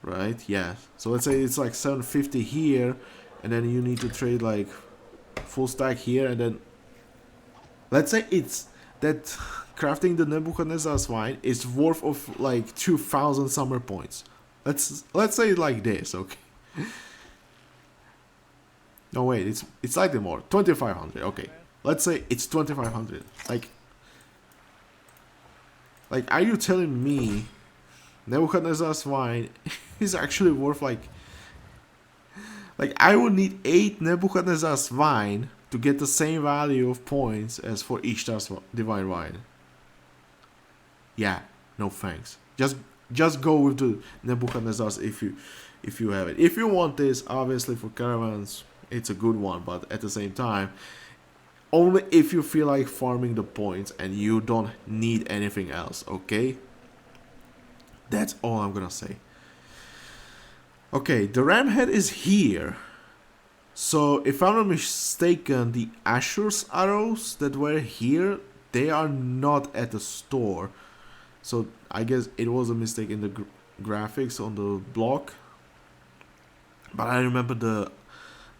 Right? Yeah. So let's say it's like 750 here, and then you need to trade like full stack here, and then let's say it's that crafting the Nebuchadnezzar's wine is worth of like 2000 summer points. Let's say it like this, okay? No, wait, it's slightly more. 2500, okay. Let's say it's 2500. Like, are you telling me Nebuchadnezzar's wine is actually worth like I would need 8 Nebuchadnezzar's wine to get the same value of points as for Ishtar's Divine Wine? Yeah, no thanks. Just go with the Nebuchadnezzar's if you have it. If you want this, obviously for caravans, it's a good one, but at the same time, only if you feel like farming the points and you don't need anything else, okay? That's all I'm gonna say. Okay, the ram head is here. So if I'm not mistaken, the Ashur's arrows that were here, they are not at the store. So I guess it was a mistake in the graphics on the block. But I remember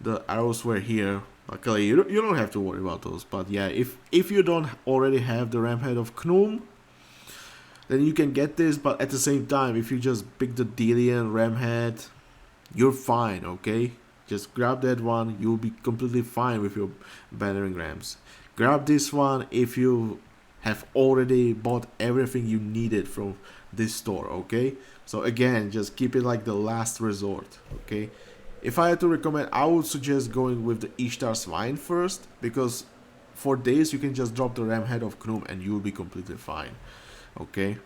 the arrows were here. Luckily, you don't have to worry about those. But yeah, if you don't already have the ram head of Knum, then you can get this. But at the same time, if you just pick the Delian ram head, you're fine, okay? Just grab that one. You'll be completely fine with your battering rams. Grab this one if you have already bought everything you needed from this store, okay? So again, just keep it like the last resort, okay? If I had to recommend, I would suggest going with the Ishtar's Wine first, because for days you can just drop the ram head of Knum and you'll be completely fine, okay?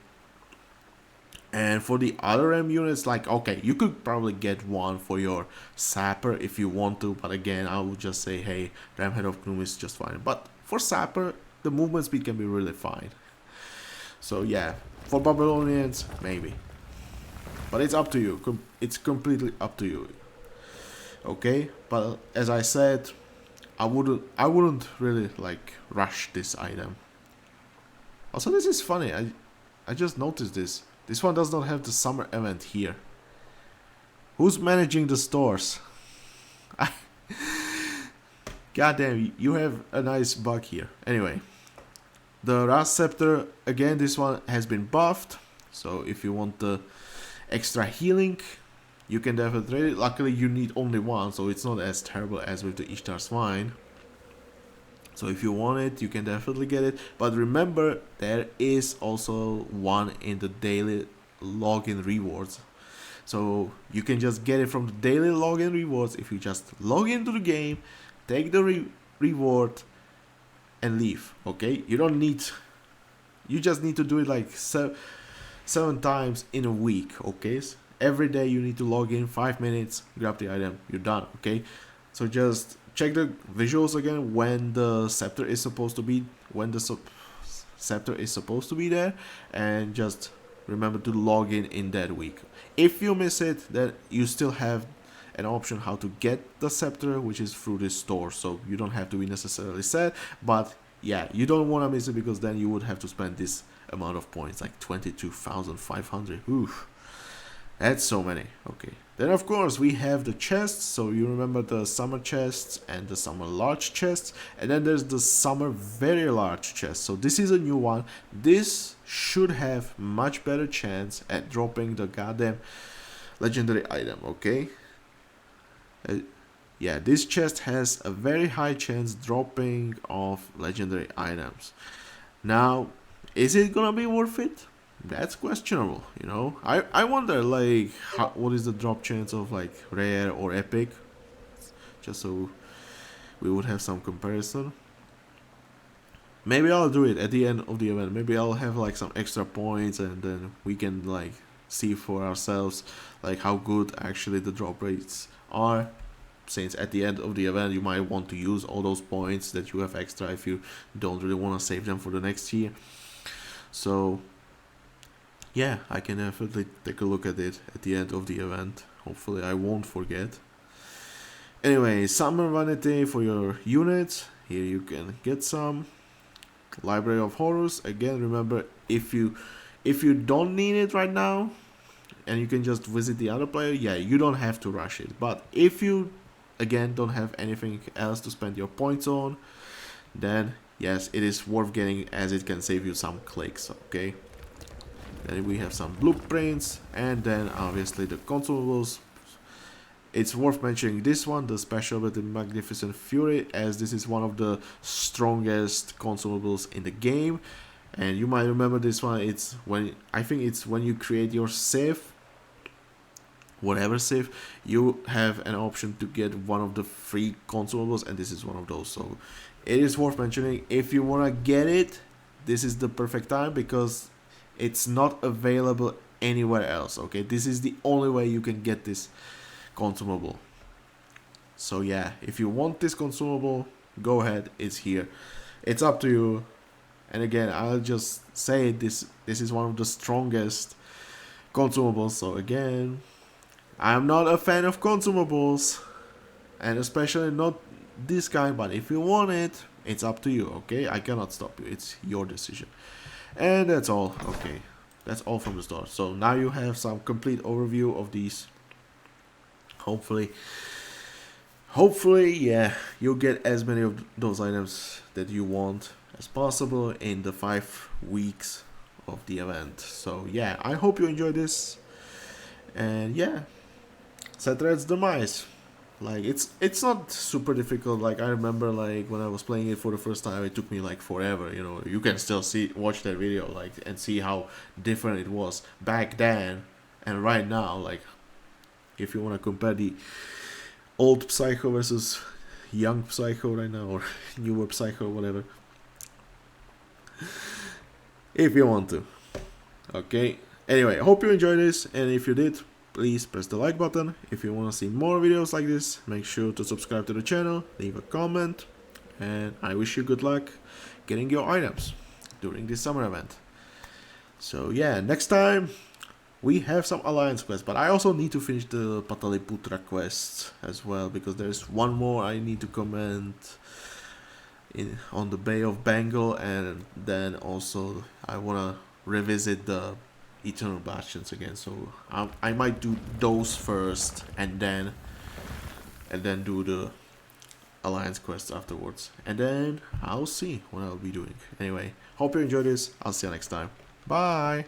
And for the other ram units, like, okay, you could probably get one for your sapper if you want to, but again, I would just say, hey, ram head of Knum is just fine. But for sapper, the movement speed can be really fine. So yeah, for Babylonians, maybe. But it's up to you. It's completely up to you. Okay? But as I said, I wouldn't really like rush this item. Also, this is funny. I just noticed this. This one does not have the summer event here. Who's managing the stores? Goddamn, you have a nice bug here. Anyway. The Ras Scepter, again, this one has been buffed. So if you want the extra healing, you can definitely trade it. Luckily, you need only one, so it's not as terrible as with the Ishtar's Wine. So if you want it, you can definitely get it. But remember, there is also one in the daily login rewards. So you can just get it from the daily login rewards if you just log into the game, take the reward, and leave. Okay, you don't need. You just need to do it like 7 times in a week. Okay, so every day you need to log in 5 minutes, grab the item, you're done. Okay, so just check the visuals again when the scepter is supposed to be scepter is supposed to be there, and just remember to log in that week. If you miss it, then you still have an option how to get the scepter, which is through this store, so you don't have to be necessarily sad, but yeah, you don't want to miss it because then you would have to spend this amount of points, like 22,500. Oof, that's so many. Okay, then of course we have the chests. So you remember the summer chests and the summer large chests, and then there's the summer very large chest. So this is a new one. This should have much better chance at dropping the goddamn legendary item. Okay, yeah, this chest has a very high chance dropping of legendary items. Now, is it gonna be worth it? That's questionable, you know. I wonder, like, what is the drop chance of like rare or epic, just so we would have some comparison. Maybe I'll do it at the end of the event. Maybe I'll have like some extra points, and then we can like see for ourselves like how good actually the drop rates are. Since at the end of the event you might want to use all those points that you have extra if you don't really want to save them for the next year. So yeah, I can definitely take a look at it at the end of the event. Hopefully I won't forget. Anyway, summer vanity for your units. Here you can get some. Library of Horrors. Again, remember, if you don't need it right now and you can just visit the other player, yeah, you don't have to rush it. But if you again don't have anything else to spend your points on, then yes, it is worth getting, as it can save you some clicks. Okay, then we have some blueprints, and then obviously the consumables. It's worth mentioning this one, the special with the Magnificent Fury, as this is one of the strongest consumables in the game. And you might remember this one. It's when, I think it's when you create your save, whatever save, you have an option to get one of the free consumables, and this is one of those. So it is worth mentioning. If you want to get it, this is the perfect time, because it's not available anywhere else. Okay, this is the only way you can get this consumable. So yeah, if you want this consumable, go ahead, it's here. It's up to you. And again, I'll just say this is one of the strongest consumables. So again, I'm not a fan of consumables, and especially not this kind, but if you want it, it's up to you. Okay, I cannot stop you, it's your decision. And that's all. Okay, that's all from the store. So now you have some complete overview of these. Hopefully, yeah, you'll get as many of those items that you want as possible in the 5 weeks of the event. So yeah, I hope you enjoyed this. And yeah, Setredet's Demise. Like, it's not super difficult. Like, I remember, like, when I was playing it for the first time, it took me like forever. You know, you can still watch that video, like, and see how different it was back then and right now. Like, if you want to compare the old Psycho versus young Psycho right now, or newer Psycho, whatever, if you want to. Okay, anyway, I hope you enjoyed this, and if you did, please press the like button. If you want to see more videos like this, make sure to subscribe to the channel, leave a comment, and I wish you good luck getting your items during this summer event. So yeah, next time we have some alliance quests, but I also need to finish the Pataliputra quests as well, because there's one more I need to comment on the Bay of Bengal, and then also I want to revisit the Eternal Bastions again. So I might do those first, and then do the alliance quests afterwards, and then I'll see what I'll be doing. Anyway, hope you enjoyed this. I'll see you next time. Bye.